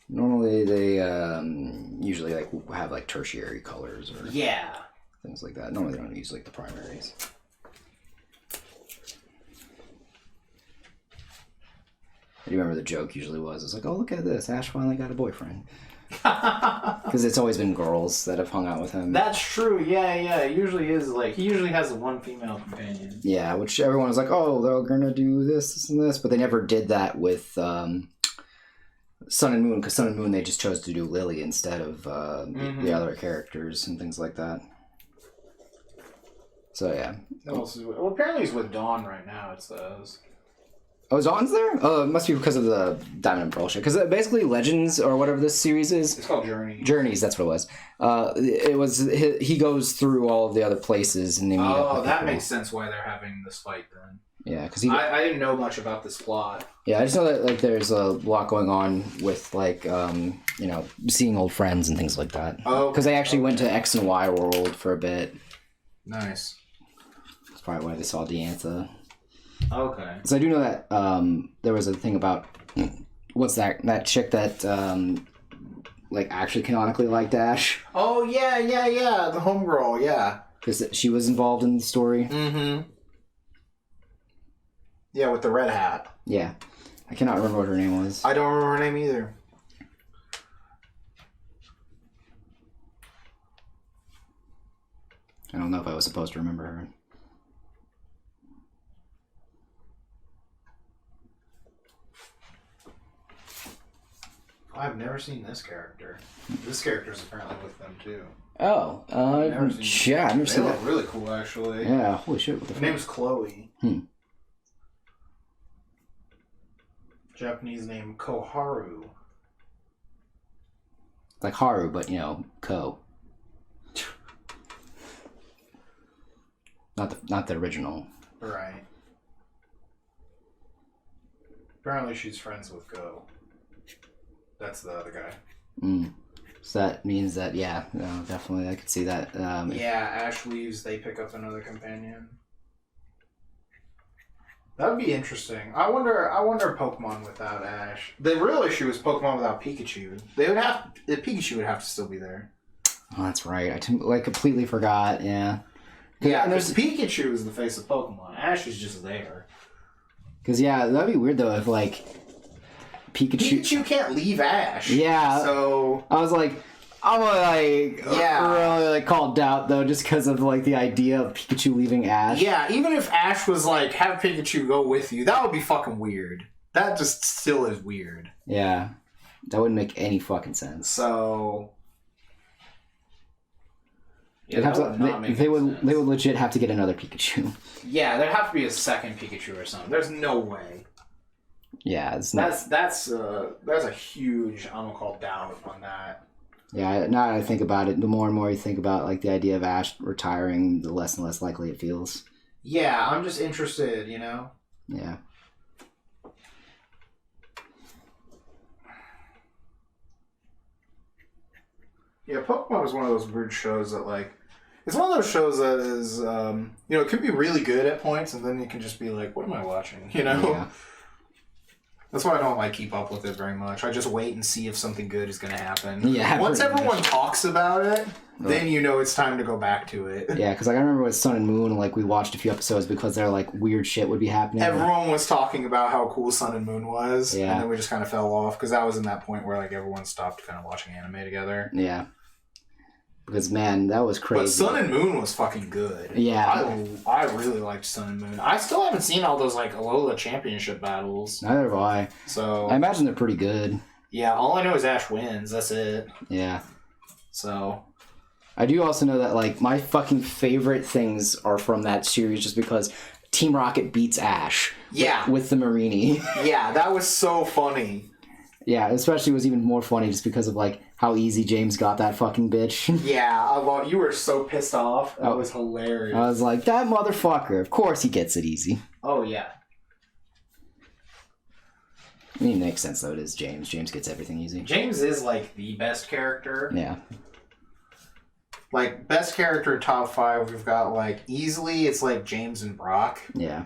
Normally they usually like have like tertiary colors or things like that. Normally they don't use like the primaries. I do remember the joke usually was, it's like, oh, look at this, Ash finally got a boyfriend. Because it's always been girls that have hung out with him. That's true, yeah. It usually is, like, he usually has one female companion. Yeah, which everyone was like, oh, they're gonna do this and this, but they never did that with Sun and Moon, because Sun and Moon, they just chose to do Lily instead of the other characters and things like that. So, yeah. Well, apparently he's with Dawn right now, it says. Oh, Dawn's there? Oh, it must be because of the Diamond and Pearl shit. Because basically Legends, or whatever this series is... It's called Journey. Journeys, that's what it was. He goes through all of the other places and they meet up with that people. makes sense why they're having this fight then. Yeah, because I didn't know much about this plot. Yeah, I just know that like there's a lot going on with like seeing old friends and things like that. Oh, because they actually went to X and Y world for a bit. Nice. That's probably why they saw Diantha. Okay. So I do know that there was a thing about what's that chick that like actually canonically liked Ash. Oh yeah, the homegirl, yeah. Because she was involved in the story. Mm-hmm. Yeah, with the red hat. Yeah. I cannot remember what her name was. I don't remember her name either. I don't know if I was supposed to remember her. I've never seen this character. This character's apparently with them too. Oh, I've never seen that. They look really cool, actually. Yeah, holy shit. What the Her name is Chloe. Japanese name Koharu. Like Haru, but Ko. Not the original. Right. Apparently she's friends with Go. That's the other guy. So that means that, definitely I could see that. Ash leaves, they pick up another companion. That would be interesting. I wonder Pokemon without Ash. The real issue is Pokemon without Pikachu. Pikachu would have to still be there. Oh, that's right. I completely forgot, yeah. Yeah, because Pikachu is the face of Pokemon. Ash is just there. Because, that'd be weird, though, if, like, Pikachu can't leave Ash. Yeah. So I was like, I'm really called out though, just because of like the idea of Pikachu leaving Ash. Yeah, even if Ash was like, have Pikachu go with you, that would be fucking weird. That just still is weird. Yeah, that wouldn't make any fucking sense. So they would legit have to get another Pikachu. Yeah, there'd have to be a second Pikachu or something. There's no way. Yeah, it's not. That's a huge I'm gonna call doubt on that. Yeah, now that I think about it, the more and more you think about like the idea of Ash retiring, the less and less likely it feels. Yeah, I'm just interested, Yeah. Yeah, Pokemon is one of those weird shows that like it's one of those shows that is it could be really good at points and then you can just be like, what am I watching? Yeah. That's why I don't like keep up with it very much. I just wait and see if something good is going to happen. Yeah. Once everyone talks about it, then it's time to go back to it. Yeah, because I remember with Sun and Moon, like we watched a few episodes because they're like weird shit would be happening. Everyone was talking about how cool Sun and Moon was, yeah. And then we just kind of fell off because that was in that point where like everyone stopped kind of watching anime together. Yeah. Because, man, that was crazy. But Sun and Moon was fucking good. Yeah. I really liked Sun and Moon. I still haven't seen all those, like, Alola championship battles. Neither have I. So... I imagine they're pretty good. Yeah, all I know is Ash wins. That's it. Yeah. So... I do also know that, like, my fucking favorite things are from that series just because Team Rocket beats Ash. Yeah. With the Marini. Yeah, that was so funny. Yeah, especially was even more funny just because of, like, how easy James got that fucking bitch. Yeah, you were so pissed off. That was hilarious. I was like, that motherfucker. Of course he gets it easy. Oh, yeah. I mean, it makes sense, though. It is James. James gets everything easy. James is, like, the best character. Yeah. Like, best character top 5, we've got, like, easily, it's, like, James and Brock. Yeah.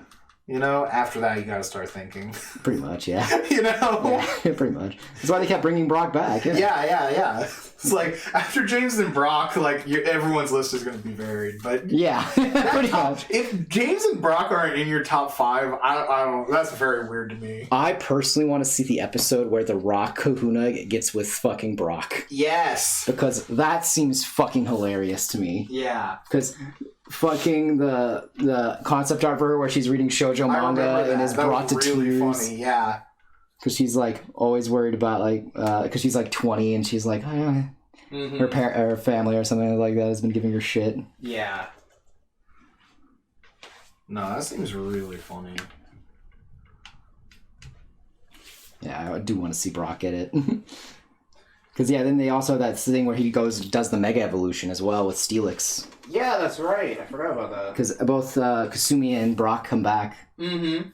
You know, after that, you gotta start thinking. Pretty much, yeah. You know? Yeah, pretty much. That's why they kept bringing Brock back. Yeah. It's like, after James and Brock, like, everyone's list is gonna be varied, but... Yeah, pretty much. If James and Brock aren't in your top 5, I don't... That's very weird to me. I personally want to see the episode where The Rock Kahuna gets with fucking Brock. Yes! Because that seems fucking hilarious to me. Yeah. Because... fucking the concept art for her where she's reading shoujo manga and is brought to really tears. Funny, yeah. Because she's like always worried about like because she's like 20 and she's like her family or something like that has been giving her shit. Yeah. No, that seems really funny. Yeah, I do want to see Brock get it. Because then they also have that thing where he does the mega evolution as well with Steelix. Yeah, that's right. I forgot about that. Because both Kasumi and Brock come back. Mm-hmm.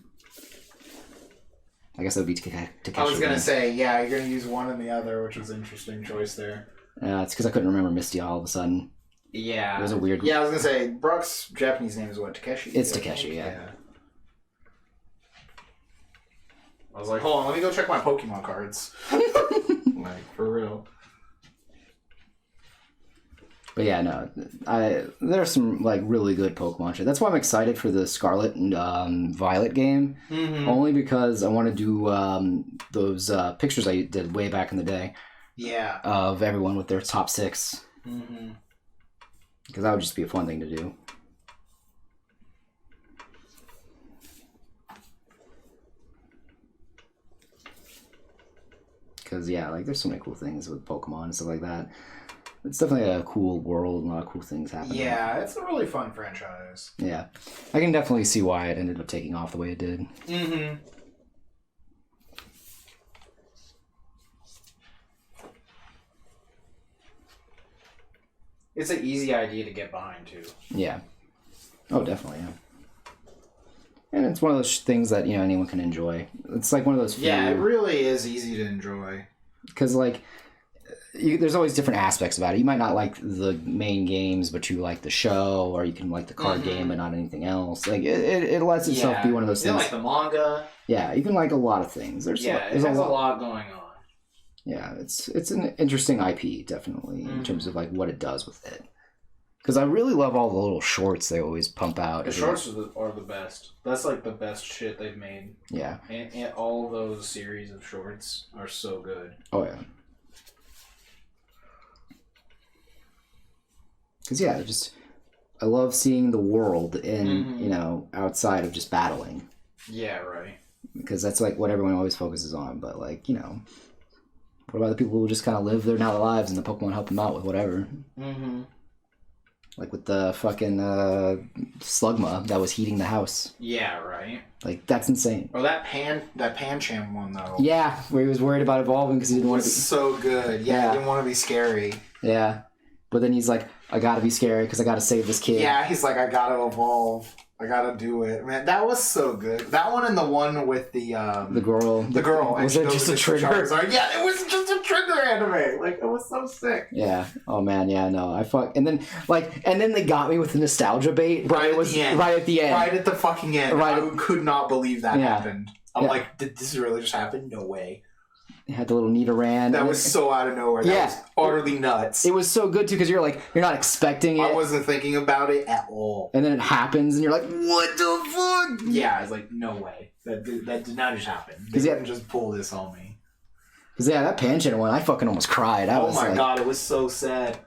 I guess that would be Takeshi. I was going to say, yeah, you're going to use one and the other, which was an interesting choice there. It's because I couldn't remember Misty all of a sudden. Yeah. It was a weird... Yeah, I was going to say, Brock's Japanese name is what, Takeshi? It's Takeshi, yeah. I was like, hold on, let me go check my Pokemon cards. Like, for real. But yeah, no, there's some like really good Pokemon shit. That's why I'm excited for the Scarlet and Violet game. Mm-hmm. Only because I want to do those pictures I did way back in the day. Yeah. Of everyone with their top 6. Mm-hmm. Because that would just be a fun thing to do. Because, yeah, like, there's so many cool things with Pokemon and stuff like that. It's definitely a cool world and a lot of cool things happening. Yeah, it's a really fun franchise. Yeah. I can definitely see why it ended up taking off the way it did. Mm-hmm. It's an easy idea to get behind, too. Yeah. Oh, definitely, yeah. And it's one of those things that, anyone can enjoy. It's like one of those few... Yeah, it really is easy to enjoy. Because, like, there's always different aspects about it. You might not like the main games, but you like the show, or you can like the card game, but not anything else. Like, it lets itself be one of those things. You like the manga. Yeah, you can like a lot of things. There's it has a lot going on. Yeah, it's an interesting IP, definitely, in terms of, like, what it does with it. Because I really love all the little shorts they always pump out. The shorts are the best. That's like the best shit they've made. Yeah. And all those series of shorts are so good. Oh, yeah. Because, yeah, I love seeing the world in, outside of just battling. Yeah, right. Because that's, like, what everyone always focuses on. But, like, what about the people who just kind of live their now lives and the Pokemon help them out with whatever? Mm-hmm. Like with the fucking Slugma that was heating the house. Yeah, right. Like, that's insane. Oh, that Pancham one, though. Yeah, where he was worried about evolving because he didn't want to be... so good. Yeah, he didn't want to be scary. Yeah. But then he's like, I gotta be scary because I gotta save this kid. Yeah, he's like, I gotta evolve. I gotta do it. Man, that was so good. That one and the one with the girl. The girl. Was it just a trigger? Yeah, it was just a trigger anime. Like, it was so sick. Yeah. Oh, man. Yeah, no. And then they got me with the nostalgia bait. Right at the end. Right at the end. Right at the fucking end. I could not believe that happened. I'm like, did this really just happen? No way. It had the little Nidoran. That was so out of nowhere. That was utterly nuts. It was so good, too, because you're not expecting it. I wasn't thinking about it at all. And then it happens, and you're like, what the fuck? Yeah, I was like, no way. That did not just happen. They didn't just pull this on me. Because, that Pancham one, I fucking almost cried. Oh my god, it was so sad.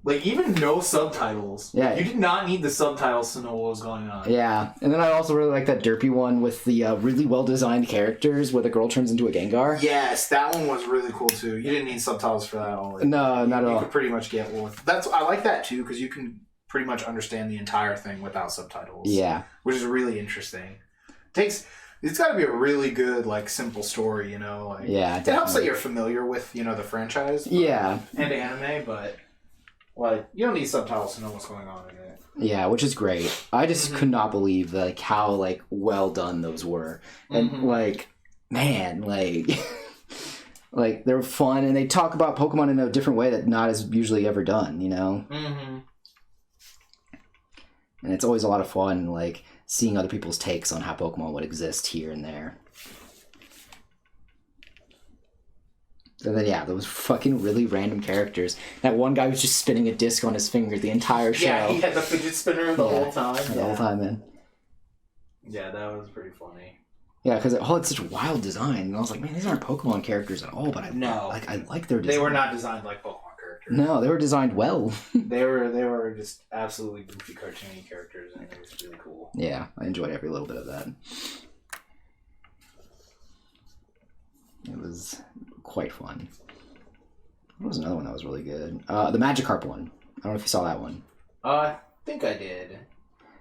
Like, even no subtitles. Yeah. You did not need the subtitles to know what was going on. Yeah. And then I also really like that derpy one with the really well-designed characters where the girl turns into a Gengar. Yes, that one was really cool, too. You didn't need subtitles for that at all. No, not at all. You could pretty much get one. I like that, too, because you can pretty much understand the entire thing without subtitles. Yeah. Which is really interesting. It's got to be a really good, like, simple story, Like, yeah, definitely. It helps that you're familiar with, the franchise. Yeah. And anime, but... Like, you don't need subtitles to know what's going on in it. Yeah, which is great. I just could not believe how well done those were. And man, like they were fun and they talk about Pokemon in a different way that not is usually ever done, Mm-hmm. And it's always a lot of fun, like seeing other people's takes on how Pokemon would exist here and there. And then, yeah, those fucking really random characters. That one guy was just spinning a disc on his finger the entire show. Yeah, he had the fidget spinner the whole time. The whole time, man. Yeah, that was pretty funny. Yeah, because it had such a wild design. And I was like, man, these aren't Pokemon characters at all, but I like their design. They were not designed like Pokemon characters. No, they were designed well. They were just absolutely goofy, cartoony characters, and it was really cool. Yeah, I enjoyed every little bit of that. It was quite fun. What was another one that was really good? The Magikarp one. I don't know if you saw that one. I think I did. It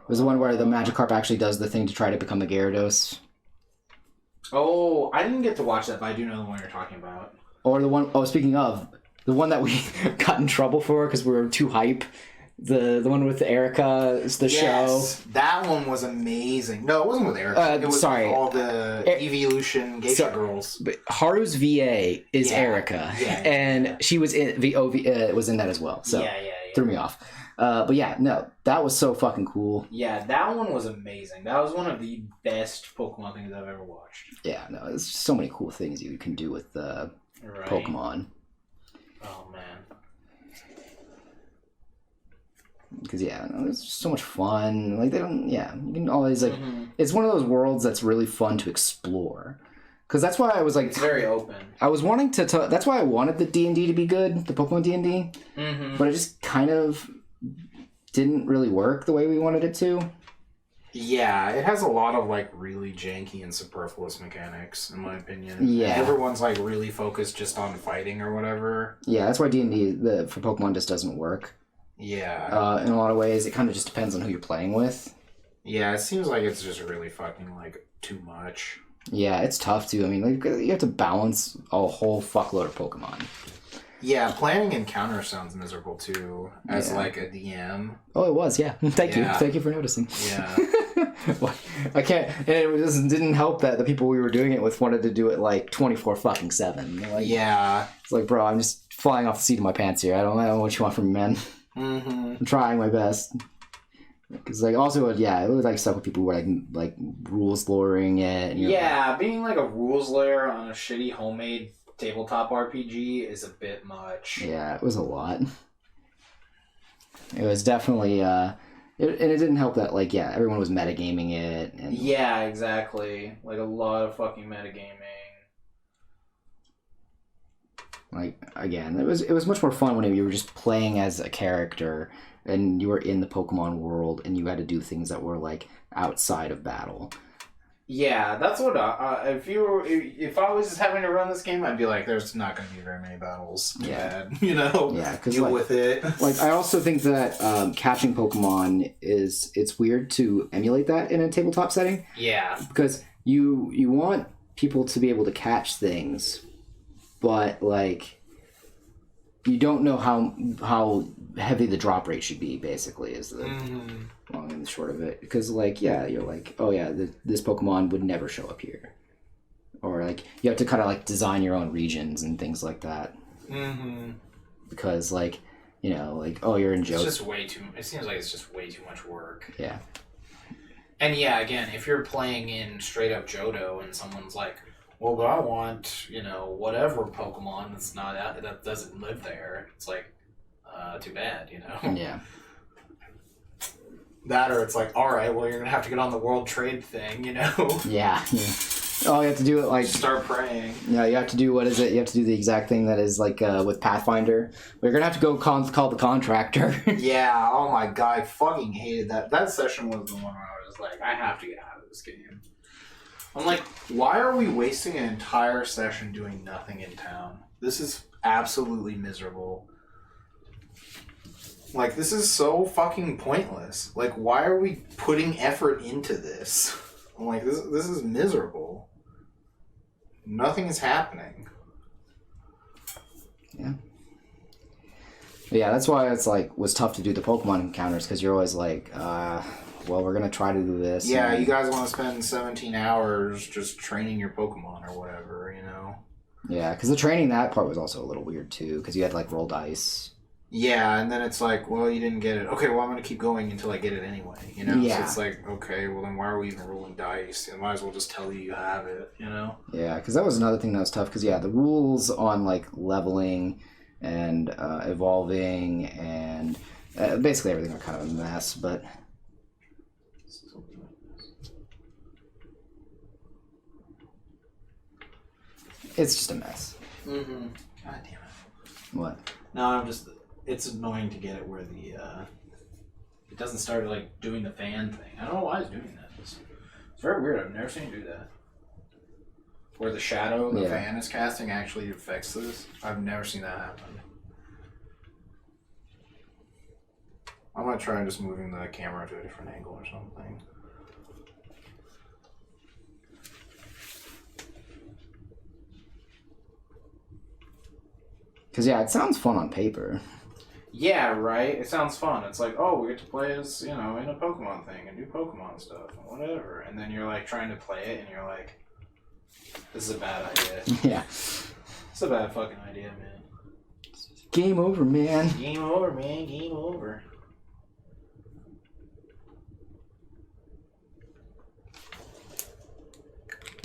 was the one where the Magikarp actually does the thing to try to become a Gyarados. Oh, I didn't get to watch that, but I do know the one you're talking about. Or the one, speaking of, the one that we got in trouble for because we were too hype. The one with Erica, show. That one was amazing. No, it wasn't with Erica. It was with all the Evolution Geisha girls. But Haru's VA is Erica, and she was in was in that as well. So threw me off. But yeah, no, that was so fucking cool. Yeah, that one was amazing. That was one of the best Pokemon things I've ever watched. Yeah, no, there's just so many cool things you can do with Pokemon. Oh man. Because it's just so much fun. Like you can always it's one of those worlds that's really fun to explore. Because that's why I was like, it's very open. I was wanting to. That's why I wanted the D&D to be good, the Pokemon D&D. But it just kind of didn't really work the way we wanted it to. Yeah, it has a lot of like really janky and superfluous mechanics, in my opinion. Yeah, everyone's like really focused just on fighting or whatever. Yeah, that's why D&D for Pokemon just doesn't work. Yeah. In a lot of ways, it kind of just depends on who you're playing with. Yeah, it seems like it's just really fucking, like, too much. Yeah, it's tough, too. I mean, like, you have to balance a whole fuckload of Pokemon. Yeah, planning encounters sounds miserable, too, as, like, a DM. Oh, it was, yeah. Thank you. Thank you for noticing. Yeah. I can't... And it didn't help that the people we were doing it with wanted to do it, like, 24/7. Like, yeah. It's like, bro, I'm just flying off the seat of my pants here. I don't know what you want from me, man. I'm trying my best. Because, like, also, it was, like, stuff with people who were, like rules lawyering it. And, being, like, a rules lawyer on a shitty homemade tabletop RPG is a bit much. Yeah, it was a lot. It was definitely, and it didn't help that, like, everyone was metagaming it. And, yeah, exactly. Like, a lot of fucking metagaming. Like, again, it was much more fun when you were just playing as a character and you were in the Pokemon world and you had to do things that were, like, outside of battle. Yeah, that's what if I was just having to run this game, I'd be like, there's not going to be very many battles. Bad, Yeah, deal with it. Like, I also think that catching Pokemon it's weird to emulate that in a tabletop setting. Yeah. Because you want people to be able to catch things, but, like, you don't know how heavy the drop rate should be, basically, is the long and the short of it. Because, like, you're like, oh, yeah, this Pokemon would never show up here. Or, like, you have to kind of, like, design your own regions and things like that. Because, like, oh, you're in Johto. It's just way too... It seems like it's just way too much work. Yeah. And, again, if you're playing in straight-up Johto and someone's like... Well, but I want, whatever Pokemon that doesn't live there. It's like, too bad, Yeah. That or it's like, all right, well, you're going to have to get on the World Trade thing, Yeah. Oh, you have to do it like... Start praying. Yeah, you have to do, what is it? You have to do the exact thing that is like with Pathfinder. You're going to have to go call the contractor. Yeah, oh my god, I fucking hated that. That session was the one where I was like, I have to get out of this game. I'm like, why are we wasting an entire session doing nothing in town? This is absolutely miserable. Like, this is so fucking pointless. Like, why are we putting effort into this? I'm like, this is miserable. Nothing is happening. Yeah. Yeah, that's why it's like was tough to do the Pokemon encounters, because you're always like, well, we're gonna try to do this. Yeah, you guys want to spend 17 hours just training your Pokemon or whatever, Yeah, because the training, that part was also a little weird too, because you had to like roll dice. Yeah, and then it's like, well, you didn't get it. Okay, well, I'm going to keep going until I get it anyway, you know? Yeah. So it's like, okay, well, then why are we even rolling dice? I might as well just tell you have it, you know? Yeah, because that was another thing that was tough, because, yeah, the rules on, like, leveling and evolving and basically everything were kind of a mess, but... It's just a mess. Mm-hmm. God damn it. What? No, I'm just. It's annoying to get it where the it doesn't start like doing the fan thing. I don't know why it's doing that. It's very weird. I've never seen it do that. Where the shadow the fan is casting actually affects this. I've never seen that happen. I'm gonna try just moving the camera to a different angle or something. Because, yeah, it sounds fun on paper. Yeah, right? It sounds fun. It's like, oh, we get to play as, in a Pokemon thing and do Pokemon stuff and whatever. And then you're, like, trying to play it and you're like, this is a bad idea. Yeah. It's a bad fucking idea, man. Game over, man. Game over, man. Game over.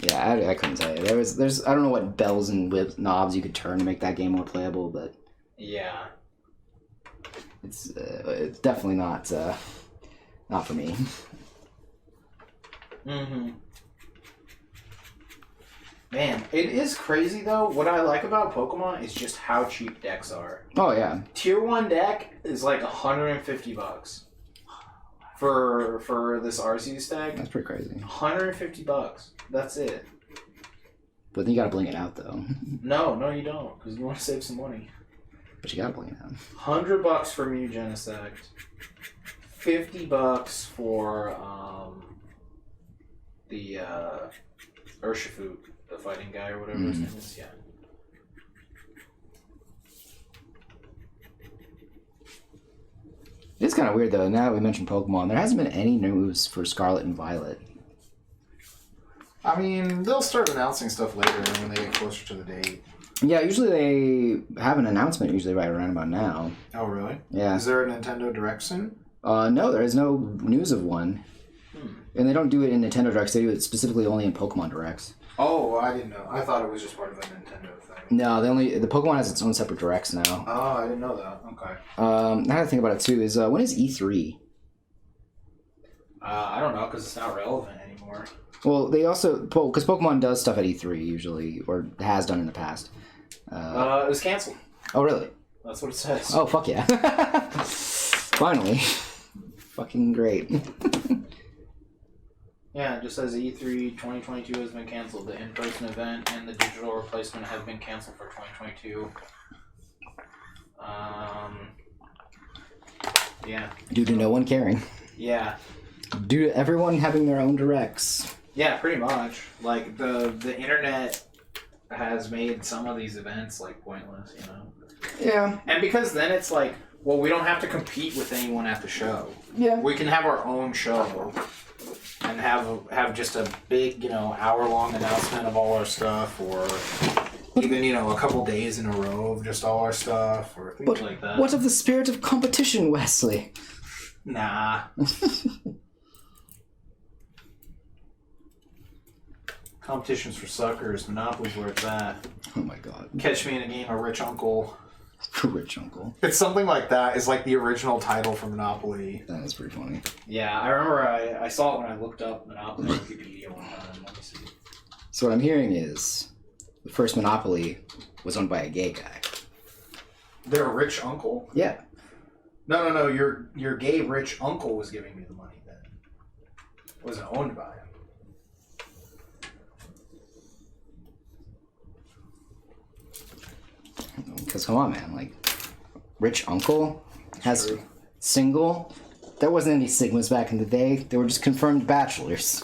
Yeah, I couldn't tell you. There's I don't know what bells and knobs you could turn to make that game more playable, but yeah, it's definitely not for me. Mm-hmm. Man, it is crazy though. What I like about Pokemon is just how cheap decks are. Oh yeah, Tier 1 deck is like $150 for this Arceus deck. that's pretty crazy. $150. That's it. But then you gotta bling it out though. No, you don't, because you want to save some money. But you gotta bling it out. $100 for Mew Genesect. $50 for the Urshifu, the fighting guy or whatever his name is. Yeah. It's kind of weird though. Now that we mentioned Pokemon, there hasn't been any news for Scarlet and Violet. I mean, they'll start announcing stuff later when they get closer to the date. Yeah, usually they have an announcement usually right around about now. Oh, really? Yeah. Is there a Nintendo Direct soon? No, there is no news of one. And they don't do it in Nintendo Directs, they do it specifically only in Pokemon Directs. Oh, I didn't know. I thought it was just part of a Nintendo thing. No, the Pokemon has its own separate Directs now. Oh, I didn't know that. Okay. Now to think about it too is when is E3? I don't know, because it's not relevant anymore. Well, they also because Pokemon does stuff at E3 usually, or has done in the past. It was canceled. Oh, really? That's what it says. Oh, fuck yeah! Finally, fucking great. Yeah, it just says E3 2022 has been canceled. The in-person event and the digital replacement have been canceled for 2022. Yeah. Due to no one caring. Yeah. Due to everyone having their own Directs. Yeah, pretty much. Like the internet has made some of these events like pointless, Yeah. And because then it's like, well, we don't have to compete with anyone at the show. Yeah. We can have our own show and have just a big, hour-long announcement of all our stuff, or even, a couple days in a row of just all our stuff, or things like that. What of the spirit of competition, Wesley? Nah. Competition's for suckers. Monopoly's where it's at. Oh my god. Catch me in a game of Rich Uncle. Rich Uncle. It's something like that. It's like the original title for Monopoly. That is pretty funny. Yeah, I remember I saw it when I looked up Monopoly on Wikipedia one time. Let me see. So what I'm hearing is the first Monopoly was owned by a gay guy. Their rich uncle? Yeah. No. Your gay rich uncle was giving me the money then. It wasn't owned by him. Because come on, man, like, rich uncle has true. single. There wasn't any sigmas back in the day. They were just confirmed bachelors.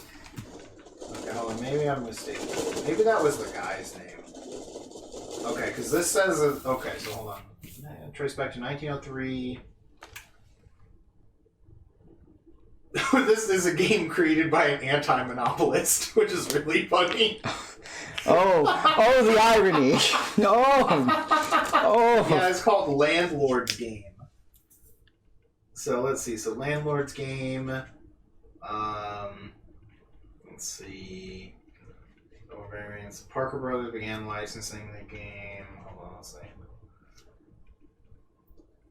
Okay, hold on. Maybe I'm mistaken. Maybe that was the guy's name. Okay, because this says... Okay, so hold on. Trace back to 1903. This is a game created by an anti-monopolist, which is really funny. Oh, the irony. Oh. Yeah, it's called Landlord's Game. So let's see. So Landlord's Game. Let's see. Variants. Parker Brothers began licensing the game. Hold on, let's see.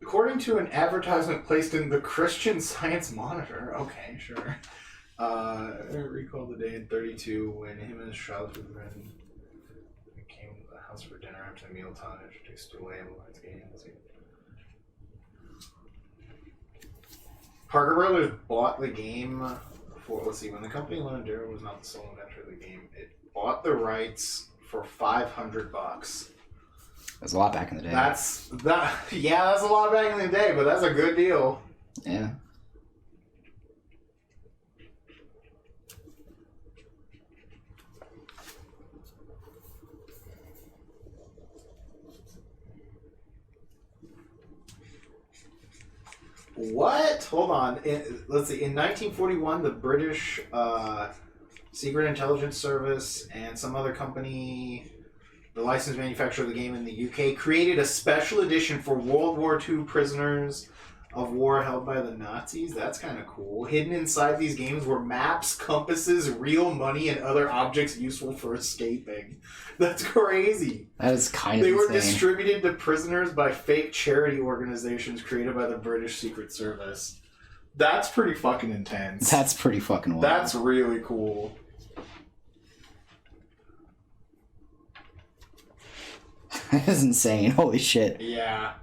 According to an advertisement placed in the Christian Science Monitor. Okay, sure. Recall the day in 32 when him and his childhood friend came to the house for dinner after mealtime and introduced to Landlord's Game. Parker Brothers bought the game for, let's see, when the company learned Darrow was not the sole inventor of the game, it bought the rights for $500. That's a lot back in the day. That's a lot back in the day, but that's a good deal. Yeah. What? Hold on. Let's see. In 1941, the British Secret Intelligence Service and some other company, the licensed manufacturer of the game in the UK, created a special edition for World War II prisoners of war held by the Nazis. That's kind of cool. Hidden inside these games were maps, compasses, real money, and other objects useful for escaping. That's crazy. That is kind of They insane. were distributed to prisoners by fake charity organizations created by the British Secret Service. That's pretty fucking intense. That's pretty fucking wild. That's really cool. That is insane. Holy shit. Yeah.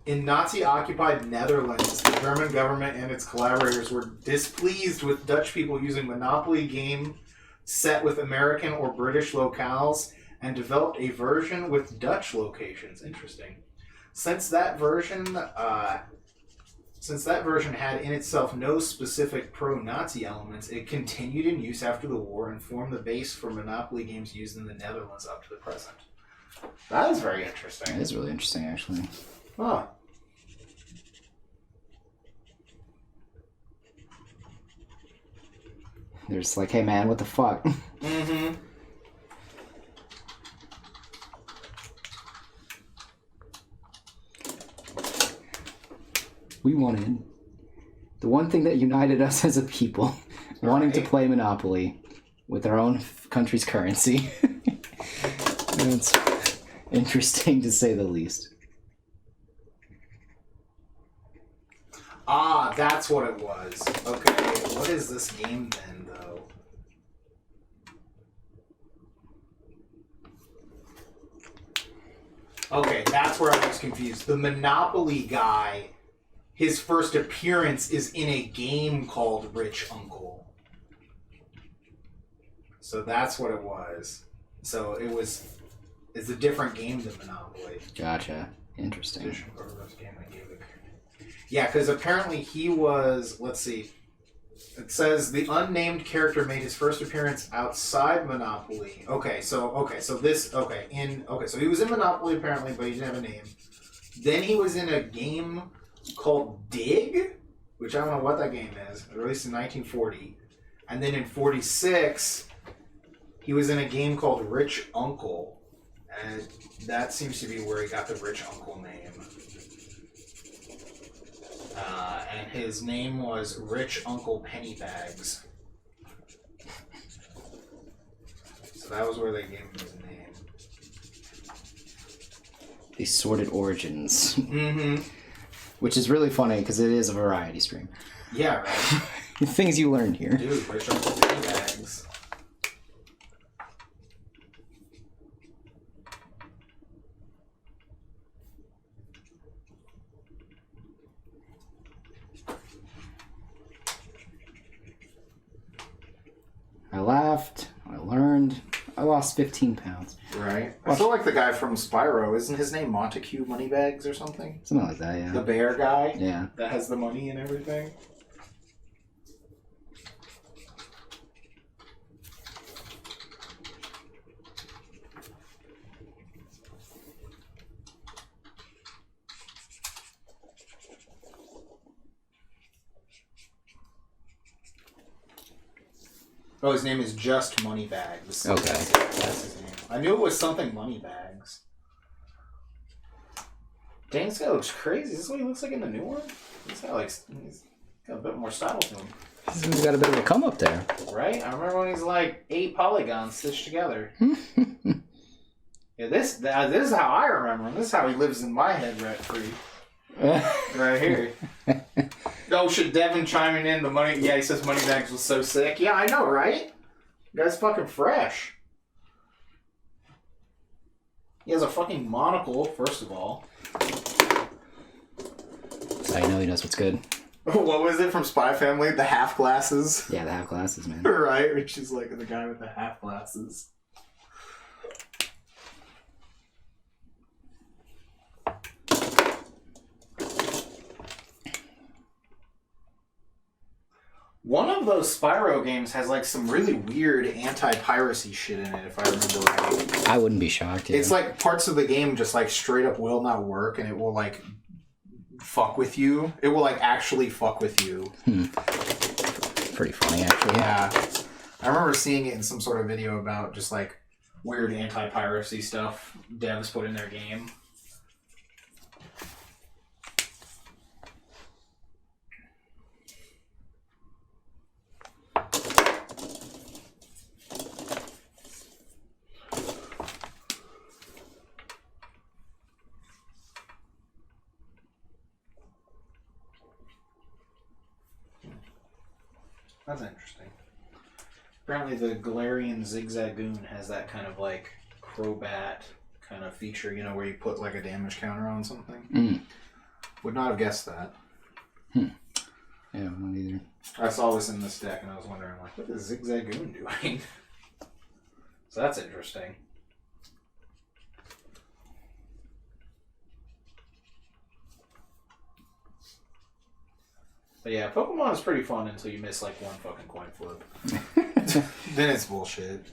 In Nazi-occupied Netherlands, the German government and its collaborators were displeased with Dutch people using Monopoly game set with American or British locales and developed a version with Dutch locations. Interesting. Since that version had in itself no specific pro-Nazi elements, it continued in use after the war and formed the base for Monopoly games used in the Netherlands up to the present. That is very interesting. That is really interesting, actually. Huh. They're just like, hey man, what the fuck? Mm-hmm. We wanted the one thing that united us as a people, wanting to Right. play Monopoly with our own country's currency. It's interesting to say the least. Ah, that's what it was. Okay, what is this game then, though? Okay, that's where I was confused. The Monopoly guy, his first appearance is in a game called Rich Uncle. So that's what it was. So it's a different game than Monopoly. Gotcha. Interesting. Edition for the first game I gave it. Yeah, because apparently he was, let's see, it says the unnamed character made his first appearance outside Monopoly. So he was in Monopoly apparently, but he didn't have a name. Then he was in a game called Dig, which I don't know what that game is, released in 1940. And then in 46, he was in a game called Rich Uncle, and that seems to be where he got the Rich Uncle name. And his name was Rich Uncle Pennybags. So that was where they gave him his name. The sordid origins. Mm-hmm. Which is really funny because it is a variety stream. Yeah, right? Things you learned here. Dude, Rich Uncle Pennybags. I laughed. I learned. I lost 15 pounds. Right. I feel like the guy from Spyro, isn't his name Montague Moneybags or something? Something like that, yeah. The bear guy? Yeah. That has the money and everything? Oh, his name is just Moneybags. Okay. That's his name. I knew it was something Moneybags. Dang, this guy looks crazy. Is this what he looks like in the new one? He's got a bit more style to him. He's got a bit of a come up there. Right? I remember when he's like 8 polygons stitched together. Yeah, this is how I remember him. This is how he lives in my head rent free. Right here. Oh, should Devin chiming in the money? Yeah, he says Moneybags was so sick. Yeah, I know, right? You guy's fucking fresh. He has a fucking monocle, first of all. So I know he knows what's good. What was it from Spy Family? The half glasses? Yeah, the half glasses, man. Right? Which is like the guy with the half glasses. One of those Spyro games has like some really weird anti-piracy shit in it, if I remember right. I wouldn't be shocked. Yeah. It's like parts of the game just like straight up will not work, and it will like fuck with you. It will like actually fuck with you. Pretty funny, actually. Yeah. I remember seeing it in some sort of video about just like weird anti-piracy stuff devs put in their game. That's interesting. Apparently the Galarian Zigzagoon has that kind of like Crobat kind of feature, you know, where you put like a damage counter on something. Would not have guessed that. Yeah, not either. I saw this in this deck and I was wondering, like, what is Zigzagoon doing? So that's interesting. But yeah, Pokemon is pretty fun until you miss like one fucking coin flip. Then it's bullshit.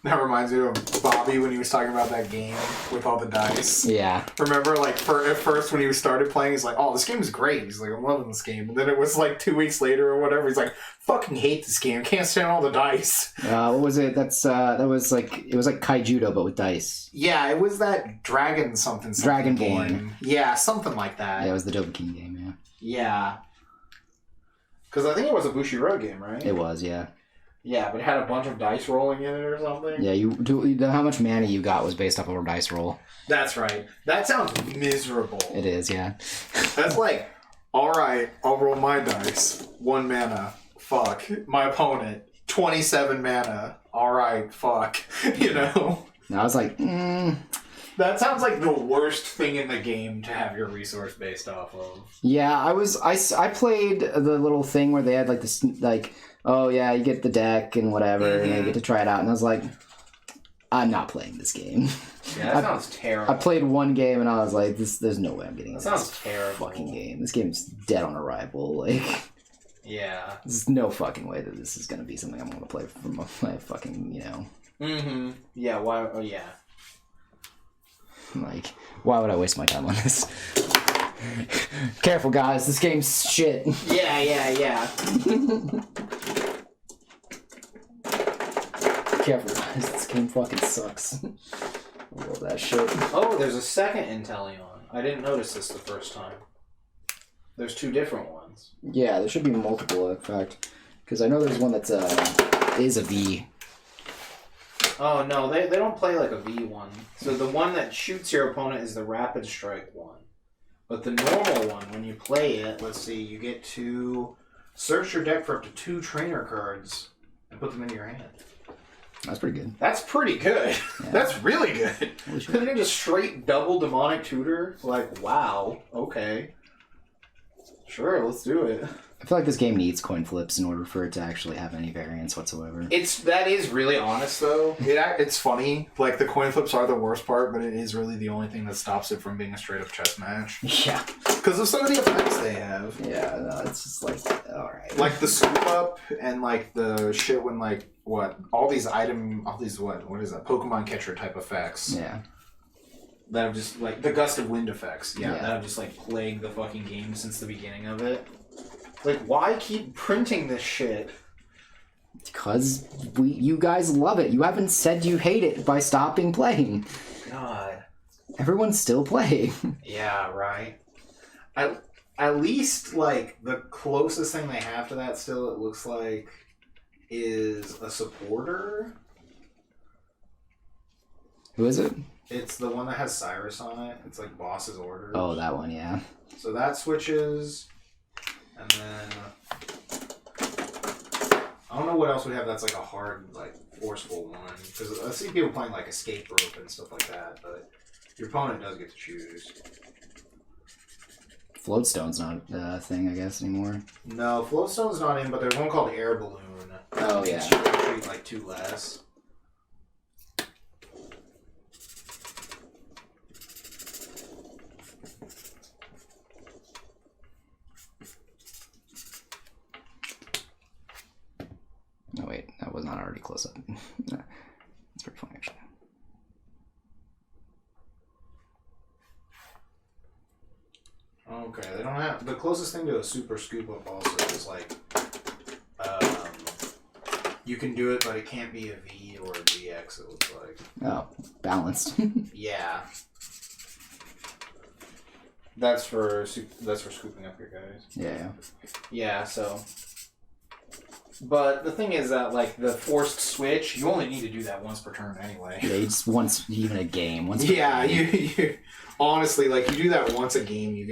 That reminds me of Bobby when he was talking about that game with all the dice. Yeah. Remember, like, at first when he started playing, he's like, oh, this game is great. He's like, I'm loving this game. And then it was like 2 weeks later or whatever, he's like, fucking hate this game. Can't stand all the dice. What was it? That was like, it was like Kaijudo, but with dice. Yeah, it was that Dragon something Dragonborn. game. Yeah, something like that. Yeah, it was the Dovahkiin game, yeah. Yeah. Because I think it was a Bushiroad game, right? It was, yeah. Yeah, but it had a bunch of dice rolling in it or something. Yeah, how much mana you got was based off of a dice roll. That's right. That sounds miserable. It is, yeah. That's like, alright, I'll roll my dice. 1 mana. Fuck. My opponent. 27 mana. Alright, fuck. You know? And I was like, That sounds like the worst thing in the game to have your resource based off of. Yeah, I played the little thing where they had like this, like, oh yeah, you get the deck and whatever, and you get to try it out. And I was like, I'm not playing this game. Yeah, that sounds terrible. I played one game and I was like, there's no way I'm getting this. Sounds terrible. Fucking game. This game's dead on arrival. Like, yeah. There's no fucking way that this is gonna be something I'm gonna play for my fucking, you know. Yeah, why? Oh, yeah. Like, why would I waste my time on this? Careful, guys. This game's shit. Yeah. Careful, guys. This game fucking sucks. I love that shit. Oh, there's a second Inteleon. I didn't notice this the first time. There's 2 different ones. Yeah, there should be multiple, in fact. Because I know there's one that's is a V. Oh, no, they don't play like a V one. So the one that shoots your opponent is the Rapid Strike one. But the normal one, when you play it, let's see, you get to search your deck for up to 2 trainer cards and put them in your hand. That's pretty good. That's pretty good. Yeah. That's really good. Holy shit. Couldn't it just straight double Demonic Tutor? Like, wow, okay. Sure, let's do it. I feel like this game needs coin flips in order for it to actually have any variance whatsoever. That is really honest, though. It's funny. Like, the coin flips are the worst part, but it is really the only thing that stops it from being a straight-up chess match. Yeah. Because of some of the effects they have. Yeah, no, it's just like, alright. Like, the scoop up and, like, the shit when, like, what is that? Pokemon catcher type effects. Yeah. That have just, like, the gust of wind effects. Yeah, Yeah. that have just, like, plagued the fucking game since the beginning of it. Like, why keep printing this shit? Because you guys love it. You haven't said you hate it by stopping playing. God. Everyone's still playing. Yeah, right. At least, like, the closest thing they have to that still, it looks like, is a supporter. Who is it? It's the one that has Cyrus on it. It's like Boss's Orders. Oh, that one, yeah. So that switches. And then... I don't know what else we have that's like a hard, like, forceful one. Because I see people playing, like, Escape Rope and stuff like that. But your opponent does get to choose. Floatstone's not a thing, I guess, anymore. No, Floatstone's not in, but there's one called Air Balloon. Oh, yeah. It's treat like 2 less. No, wait, that was not already close up. That's pretty funny, actually. Okay, they don't have... The closest thing to a super scoop up also is like... you can do it, but it can't be a V or a GX, it looks like. Oh, balanced. Yeah. That's for scooping up your guys. Yeah. Yeah, so... But the thing is that, like, the forced switch, you only need to do that once per turn anyway. Yeah, just once, even a game. Once Yeah, you honestly, like, you do that once a game, you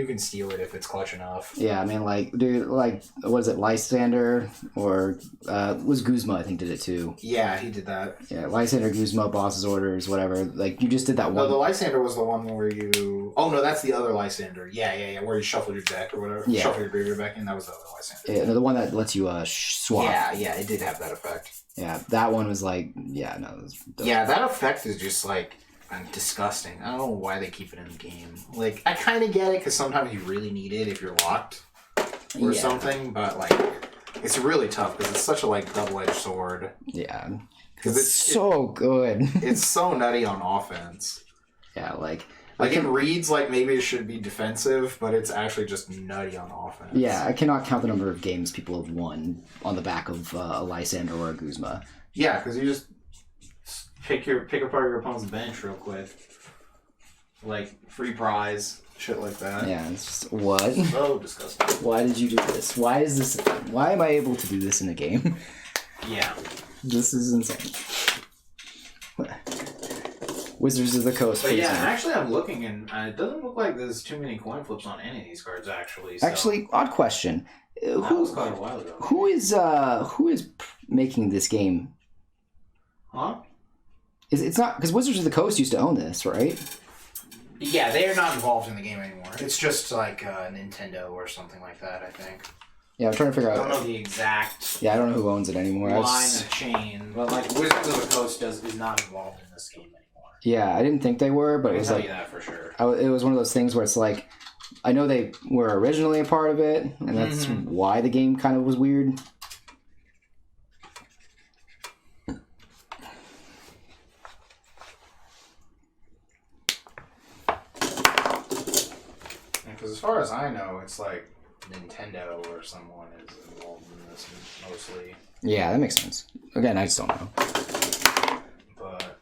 can steal it if it's clutch enough. Yeah, I mean, like, dude, like, what is it, Lysander, or, was Guzma, I think, did it too. Yeah, he did that. Yeah, Lysander, Guzma, Boss's Orders, whatever, like, you just did that one. No, the Lysander was the one where you... Oh, no, that's the other Lysander. Yeah, where you shuffle your deck or whatever. Yeah. Shuffle your graveyard back in, that was the other Lysander. Yeah, the one that lets you, swap. Yeah, it did have that effect. Yeah, that one was like, yeah, no. It was Yeah, that effect is just, like, disgusting. I don't know why they keep it in the game. Like, I kind of get it, because sometimes you really need it if you're locked or something, but, like, it's really tough, because it's such a, like, double-edged sword. Yeah. Because it's so good. It's so nutty on offense. Yeah, like... Like, it reads like maybe it should be defensive, but it's actually just nutty on offense. Yeah, I cannot count the number of games people have won on the back of a Lysander or a Guzma. Yeah, because you just pick apart your opponent's bench real quick. Like, free prize, shit like that. Yeah, it's just, what? So disgusting. Why did you do this? Why am I able to do this in a game? Yeah. This is insane. Wizards of the Coast. But yeah, actually I'm looking and it doesn't look like there's too many coin flips on any of these cards actually. So. Actually, odd question. That was quite a while ago. Who is making this game? Huh? It's not because Wizards of the Coast used to own this, right? Yeah, they are not involved in the game anymore. It's just like Nintendo or something like that, I think. Yeah, I'm trying to figure out. I don't know the exact. Yeah, I don't know who owns it anymore. Line of chain, but like Wizards of the Coast is not involved in this game anymore. Yeah, I didn't think they were, but I it can was tell like you that for sure. it was one of those things where it's like I know they were originally a part of it, and that's why the game kind of was weird. Because as far as I know, it's like Nintendo or someone is involved in this mostly. Yeah, that makes sense. Again, I just don't know. But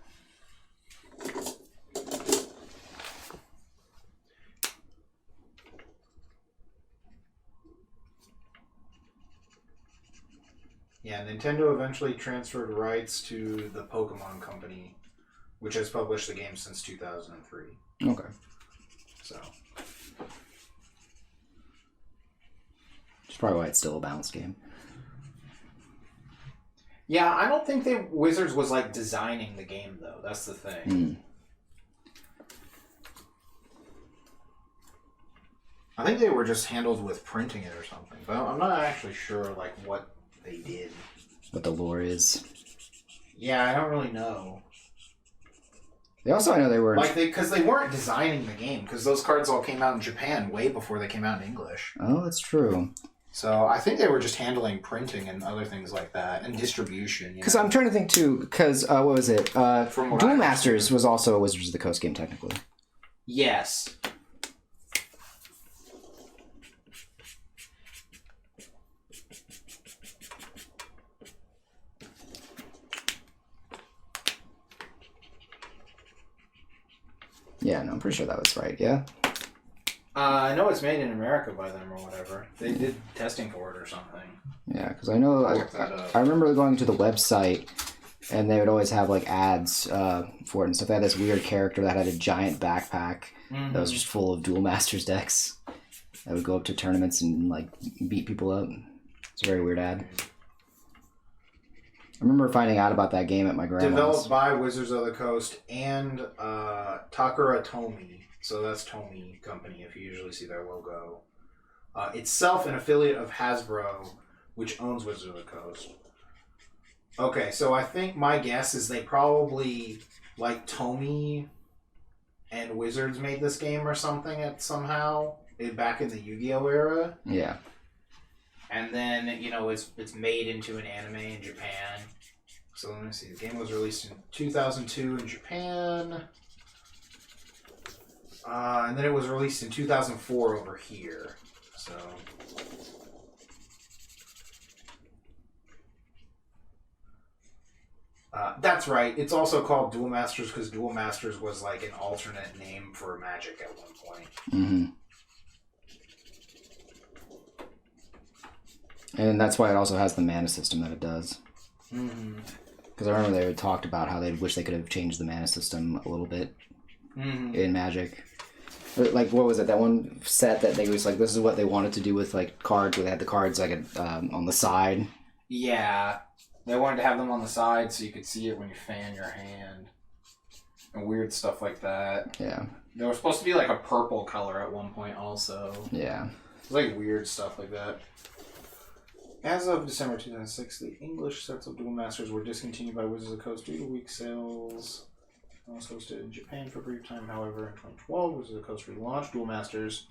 yeah, Nintendo eventually transferred rights to the Pokemon Company, which has published the game since 2003. Okay. So That's probably why it's still a balanced game. Yeah, I don't think Wizards was like designing the game though. That's the thing. I think they were just handled with printing it or something, but I'm not actually sure like what they did. What the lore is. Yeah, I don't really know. They also, I know they were Like because they weren't designing the game because those cards all came out in Japan way before they came out in English. Oh, that's true. So I think they were just handling printing and other things like that and distribution. Because I'm trying to think too. Because what was it? From what Duel I Masters was also a Wizards of the Coast game technically. Yes. Yeah, no, I'm pretty sure that was right. Yeah. I know it's made in America by them or whatever. They did testing for it or something. Yeah, because I know I remember going to the website, and they would always have like ads for it and stuff. They had this weird character that had a giant backpack that was just full of Duel Masters decks. That would go up to tournaments and like beat people up. It's a very weird ad. I remember finding out about that game at my grandma's. Developed by Wizards of the Coast and Takara Tomy. So that's Tomy Company, if you usually see their logo. Itself an affiliate of Hasbro, which owns Wizards of the Coast. Okay, so I think my guess is they probably, like Tomy and Wizards made this game or something somehow back in the Yu-Gi-Oh era. Yeah. And then, it's made into an anime in Japan. So let me see. The game was released in 2002 in Japan. And then it was released in 2004 over here. So... that's right. It's also called Duel Masters because Duel Masters was like an alternate name for Magic at one point. Mm-hmm. And that's why it also has the mana system that it does. Mm-hmm. Because I remember they had talked about how they wish they could have changed the mana system a little bit in Magic. Like, what was it? That one set that they was like, this is what they wanted to do with like cards, where they had the cards like on the side. Yeah. They wanted to have them on the side so you could see it when you fan your hand. And weird stuff like that. Yeah. They were supposed to be like a purple color at one point also. Yeah. It's like weird stuff like that. As of December 2006, the English sets of Duel Masters were discontinued by Wizards of the Coast due to weak sales. Also hosted in Japan for a brief time, however, in 2012, Wizards of the Coast relaunched Duel Masters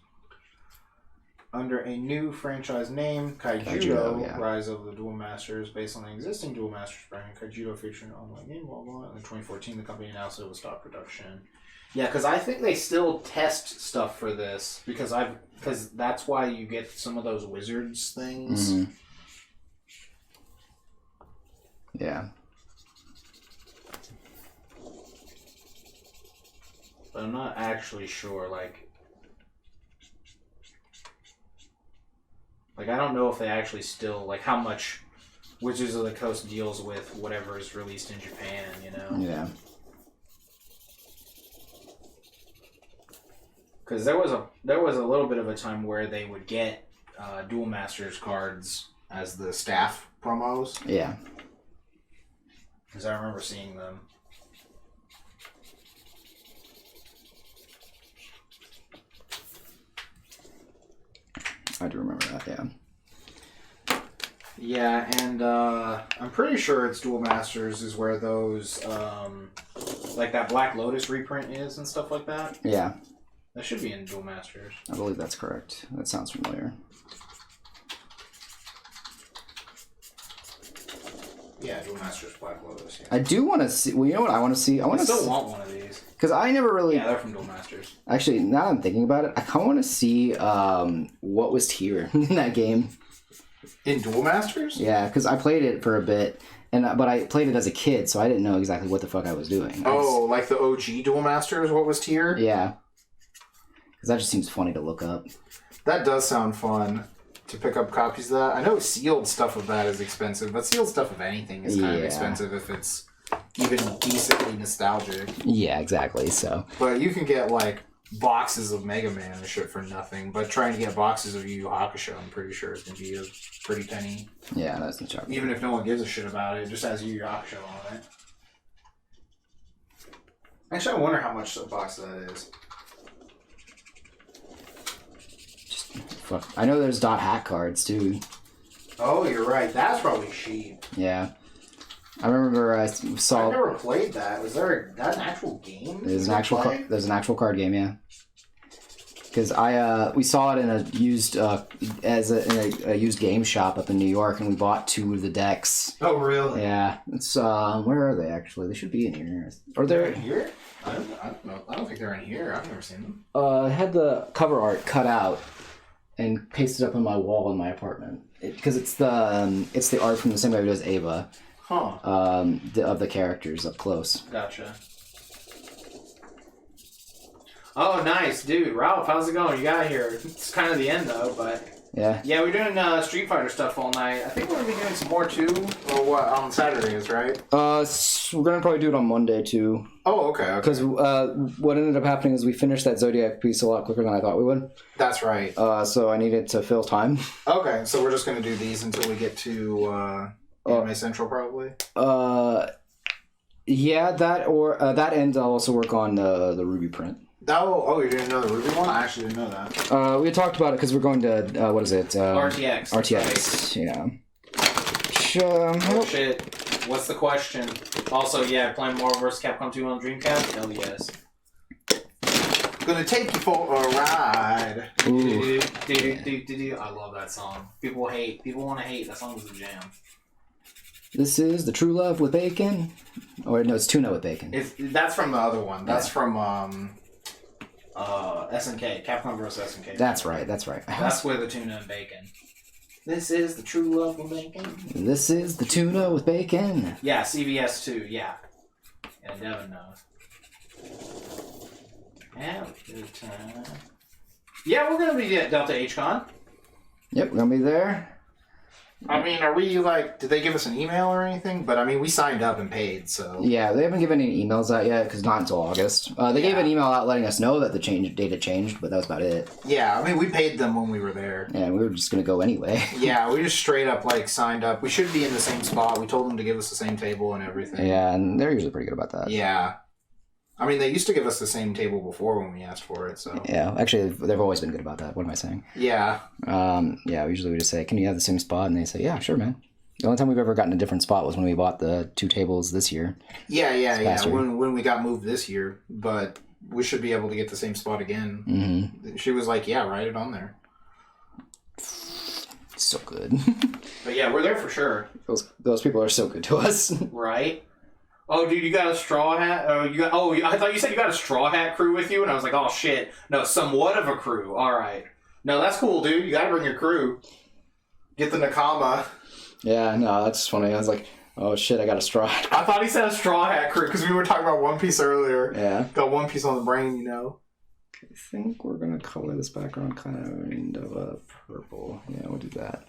under a new franchise name, Kaijudo, yeah. Rise of the Duel Masters, based on the existing Duel Masters brand. Kaijudo featuring an online game, blah, blah. In 2014, the company announced it would stop production. Yeah, because I think they still test stuff for this, because that's why you get some of those Wizards things. Mm-hmm. Yeah. But I'm not actually sure, like I don't know if they actually still, like, how much Wizards of the Coast deals with whatever is released in Japan, Yeah. Because there was a little bit of a time where they would get Duel Masters cards as the staff promos. Yeah. Because I remember seeing them. I do remember that, yeah. Yeah, and I'm pretty sure it's Duel Masters is where those, like that Black Lotus reprint is and stuff like that. Yeah. That should be in Duel Masters. I believe that's correct. That sounds familiar. Yeah, Duel Masters Black Lotus. Yeah. I do want to see. Well, you know what I want to see? I still want one of these. Because I never really. Yeah, they're from Duel Masters. Actually, now that I'm thinking about it, I kind of want to see what was tier in that game. In Duel Masters? Yeah, because I played it for a bit, but I played it as a kid, so I didn't know exactly what the fuck I was doing. Like the OG Duel Masters? What was tier? Yeah. Because that just seems funny to look up. That does sound fun. To pick up copies of that. I know sealed stuff of that is expensive, but sealed stuff of anything is kind of expensive if it's even decently nostalgic. Yeah, exactly. So, but you can get like boxes of Mega Man and shit for nothing. But trying to get boxes of Yu Yu Hakusho, I'm pretty sure is gonna be a pretty penny. Yeah, that's the trouble. Even if no one gives a shit about it, it just has Yu Yu Hakusho on it. Actually, I wonder how much a box of that is. Fuck. I know there's dot hack cards too. Oh, you're right. That's probably cheap. Yeah. I remember I saw. I never played that. Was there that an actual game? There's an actual. There's an actual card game, yeah. Because we saw it in a used in a used game shop up in New York, and we bought 2 of the decks. Oh, really? Yeah. It's where are they actually? They should be in here. Or they're in here? I don't know. I don't think they're in here. I've never seen them. I had the cover art cut out and pasted up on my wall in my apartment because it's the art from the same guy who does Ava. Huh. Of the characters up close. Gotcha. Oh, nice, dude. Ralph, how's it going? You got here. It's kind of the end, though, but... Yeah. Yeah, we're doing Street Fighter stuff all night. I think we're going to be doing some more, too. Or what, on Saturdays, right? We're gonna probably do it on Monday too. Oh, okay. Because what ended up happening is we finished that Zodiac piece a lot quicker than I thought we would. That's right. So I needed to fill time. Okay, so we're just going to do these until we get to Anime Central, probably? Yeah, that ends. I'll also work on the Ruby print. Oh, you're doing another Ruby one? I actually didn't know that. We had talked about it because we're going to, what is it? RTX. RTX, yeah. Oh, shit. What's the question? Also, yeah, playing Marvel vs. Capcom 2 on Dreamcast? Hell yes. Gonna take you for a ride. I love that song. People want to hate. That song was a jam. This is the True Love with Bacon. Or no, it's Tuna with Bacon. That's from the other one. That's from SNK. Capcom vs. SNK. That's right. That's with the tuna and bacon. This is the True Love with Bacon. This is the Tuna with Bacon. Yeah, CVS 2, yeah. Yeah, Devin knows. Have a good time. Yeah, we're going to be at Delta HCon. Yep, we're going to be there. I mean, are we did they give us an email or anything? But I mean, we signed up and paid, so. Yeah, they haven't given any emails out yet, because not until August. They gave an email out letting us know that the date had changed, but that was about it. Yeah, I mean, we paid them when we were there. Yeah, we were just going to go anyway. Yeah, we just straight up, signed up. We should be in the same spot. We told them to give us the same table and everything. Yeah, and they're usually pretty good about that. Yeah. I mean, they used to give us the same table before when we asked for it, so. Yeah, actually, they've always been good about that. What am I saying? Yeah. Yeah, usually we just say, can you have the same spot? And they say, yeah, sure, man. The only time we've ever gotten a different spot was when we bought the 2 tables this year. Yeah. When we got moved this year, but we should be able to get the same spot again. Mm-hmm. She was like, yeah, write it on there. So good. But yeah, we're there for sure. Those people are so good to us. Right? Oh, dude, you got a straw hat? I thought you said you got a straw hat crew with you, and I was like, oh, shit. No, somewhat of a crew. All right. No, that's cool, dude. You got to bring your crew. Get the Nakama. Yeah, no, that's funny. I was like, oh, shit, I got a straw hat. I thought he said a straw hat crew, because we were talking about One Piece earlier. Yeah. Got One Piece on the brain, you know. I think we're going to color this background kind of a purple. Yeah, we'll do that.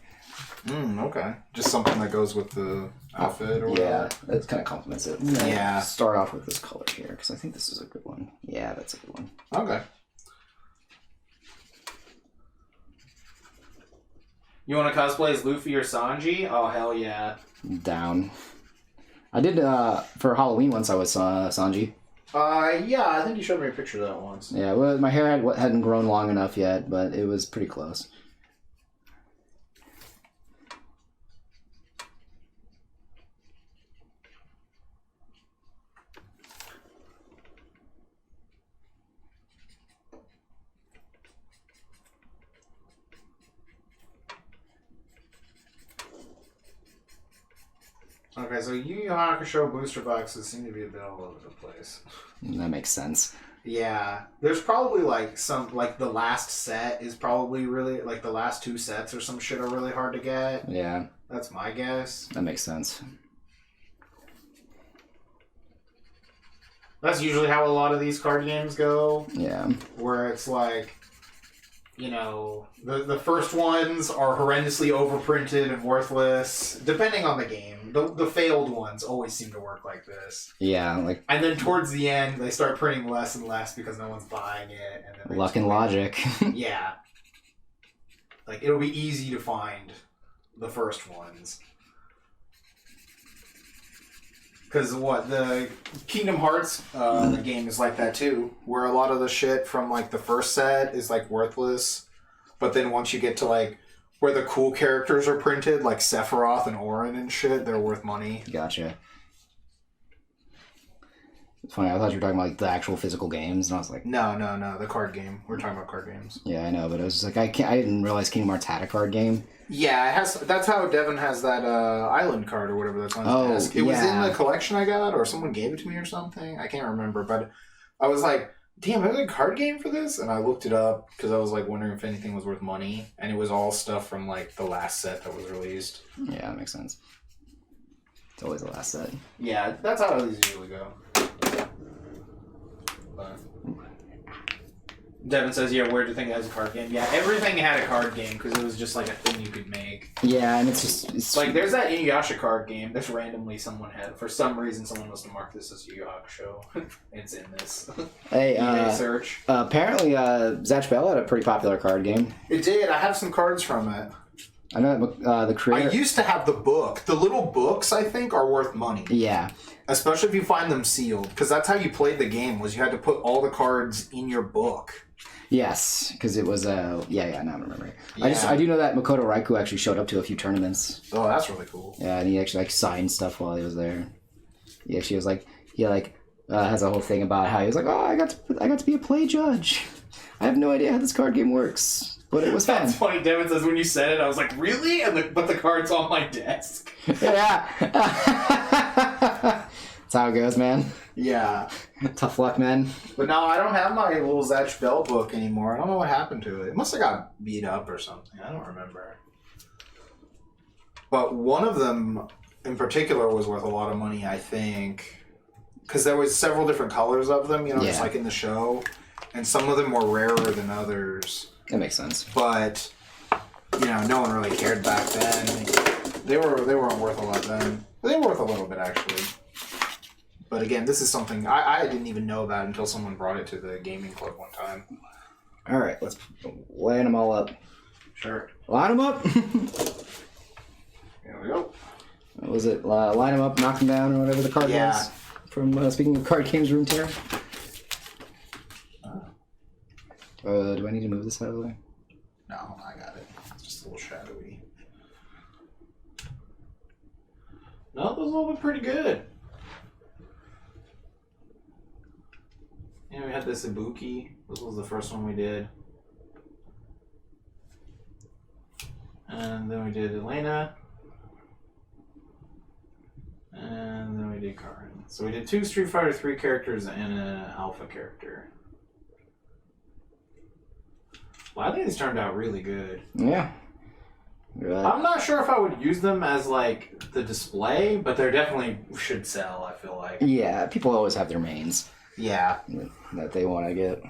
Okay. Just something that goes with the outfit or whatever? Yeah, it kind of complements it. Yeah. Start off with this color here, because I think this is a good one. Yeah, that's a good one. Okay. You want to cosplay as Luffy or Sanji? Oh, hell yeah. Down. I did, for Halloween once I was Sanji. Yeah, I think you showed me a picture of that once. Yeah, well, my hair hadn't grown long enough yet, but it was pretty close. Okay, so Yu Yu Hakusho booster boxes seem to be a bit all over the place. That makes sense. Yeah, there's probably the last set is probably really, the last 2 sets or some shit are really hard to get. Yeah. That's my guess. That makes sense. That's usually how a lot of these card games go. Yeah. Where it's the first ones are horrendously overprinted and worthless, depending on the game. The failed ones always seem to work like this. Yeah, and then towards the end, they start printing less and less because no one's buying it. And then luck and logic. Yeah. It'll be easy to find the first ones. Because the Kingdom Hearts game is like that too, where a lot of the shit from the first set is worthless, but then once you get to where the cool characters are printed, like Sephiroth and Auron and shit, they're worth money. Gotcha. It's funny, I thought you were talking about the actual physical games, and I was like, no, the card game. We're talking about card games. Yeah, I know, but I was just I didn't realize Kingdom Hearts had a card game. Yeah, it has. That's how Devin has that island card or whatever that's on his desk. It was in the collection I got, or someone gave it to me or something. I can't remember, but I was like, damn, there's a card game for this? And I looked it up because I was wondering if anything was worth money, and it was all stuff from the last set that was released. Yeah, that makes sense. It's always the last set. Yeah, that's how these usually go. But Devin says, yeah, where do you think it has a card game? Yeah, everything had a card game because it was just like a thing you could make. Yeah, and it's like there's that Inuyasha card game that randomly someone had. For some reason, someone must have marked this as Yu Yu Hakusho. It's in this. Hey, search. Apparently, Zatch Bell had a pretty popular card game. It did. I have some cards from it. I know the creator. I used to have the book. The little books, I think, are worth money. Yeah. Especially if you find them sealed, because that's how you played the game. Was you had to put all the cards in your book. Yes, because it was now I remember. Yeah. I do know that Makoto Raikou actually showed up to a few tournaments. Oh, that's really cool. Yeah, and he actually like signed stuff while he was there. He actually was like has a whole thing about how he was like, oh, I got to be a play judge. I have no idea how this card game works, but it was fun. That's funny. Devin says when you said it, I was like, really? But the card's on my desk. Yeah. That's how it goes, man. Yeah. Tough luck, man. But no, I don't have my little Zatch Bell book anymore. I don't know what happened to it. It must have got beat up or something. I don't remember. But one of them in particular was worth a lot of money, I think. Because there was several different colors of them, just like in the show. And some of them were rarer than others. That makes sense. But, no one really cared back then. They weren't worth a lot then. They were worth a little bit, actually. But again, this is something I didn't even know about until someone brought it to the gaming club one time. All right, let's line them all up. Sure. Line them up. Here we go. What was it? Line them up, knock them down, or whatever the card was. From speaking of card games, Room Terror. Do I need to move this out of the way? No, I got it. It's just a little shadowy. No, that was a little bit pretty good. Yeah, we had this Ibuki. This was the first one we did. And then we did Elena. And then we did Karin. So we did 2 Street Fighter 3 characters and an Alpha character. Well, I think these turned out really good. Yeah. I'm not sure if I would use them as, like, the display, but they definitely should sell, I feel like. Yeah, people always have their mains. Yeah. That they want to get.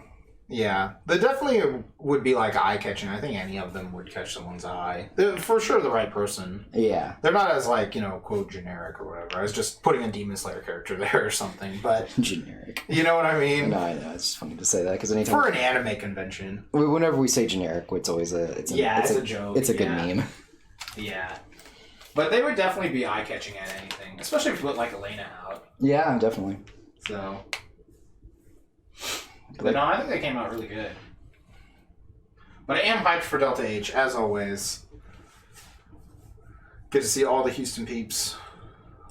Yeah. They definitely would be, like, eye-catching. I think any of them would catch someone's eye. They're for sure the right person. Yeah. They're not as, like, quote, generic or whatever. I was just putting a Demon Slayer character there or something, but... Generic. You know what I mean? No, I know. It's just funny to say that, because anytime... For an anime convention. Whenever we say generic, it's always a... It's a joke. It's a good meme. Yeah. But they would definitely be eye-catching at anything. Especially if you put, like, Elena out. Yeah, definitely. So... But no, I think they came out really good. But I am hyped for Delta H, as always. Good to see all the Houston peeps.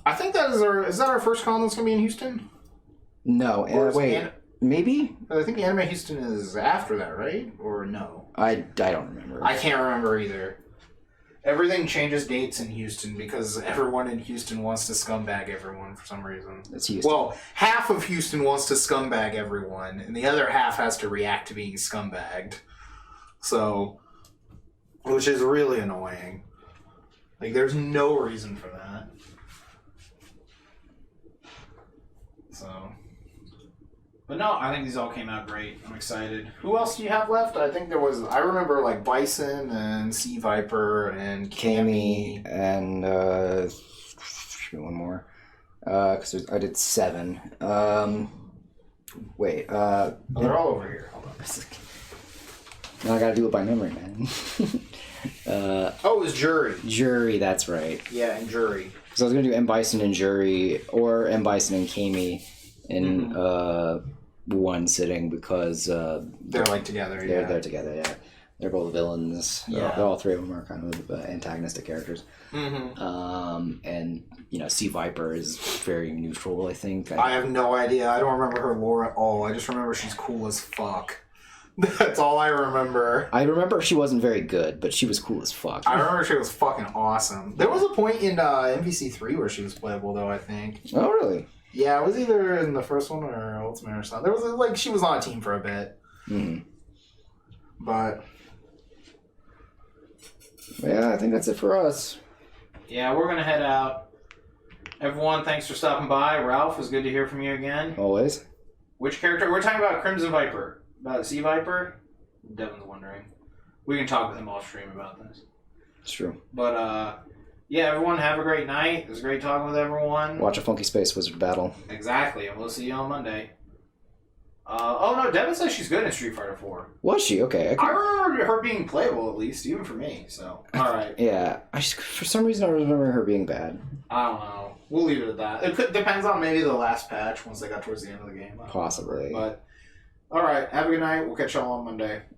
I think that is that our first con that's going to be in Houston? No, wait. Maybe? I think Anime Houston is after that, right? Or no? I don't remember. I can't remember either. Everything changes dates in Houston because everyone in Houston wants to scumbag everyone for some reason. It's Houston. Well, half of Houston wants to scumbag everyone, and the other half has to react to being scumbagged. So, which is really annoying. Like, there's no reason for that. So... But no, I think these all came out great. I'm excited. Who else do you have left? I think there was... I remember, like, Bison and Sea Viper and Kami and... one more. Because I did 7. Wait. Oh, they're all over here. Hold on. No, I gotta do it by memory, man. It was Jury. Jury, that's right. Yeah, and Jury. So I was gonna do M. Bison and Jury, or M. Bison and Kami in one sitting because they're like together. They're together. Yeah, they're both villains. Yeah, all 3 of them are kind of antagonistic characters. And Sea Viper is very neutral. I think. I have no idea. I don't remember her lore at all. I just remember she's cool as fuck. That's all I remember. I remember she wasn't very good, but she was cool as fuck. I remember she was fucking awesome. There was a point in MVC3 where she was playable, though, I think. Oh, really? Yeah, it was either in the first one or Ultimate or something. There was, like, she was on a team for a bit. But... yeah, I think that's it for us. Yeah, we're going to head out. Everyone, thanks for stopping by. Ralph, it was good to hear from you again. Always. Which character? We're talking about Crimson Viper. About Sea Viper? Devin's wondering. We can talk with him off stream about this. It's true. But, yeah, everyone have a great night. It was great talking with everyone. Watch a Funky Space Wizard battle. Exactly, and we'll see you on Monday. Oh no, Devin says she's good in Street Fighter 4. Was she? Okay. I remember her being playable at least, even for me. So, all right. Yeah, for some reason I remember her being bad. I don't know. We'll leave it at that. It depends on maybe the last patch once they got towards the end of the game. Possibly. But all right, have a good night. We'll catch y'all on Monday.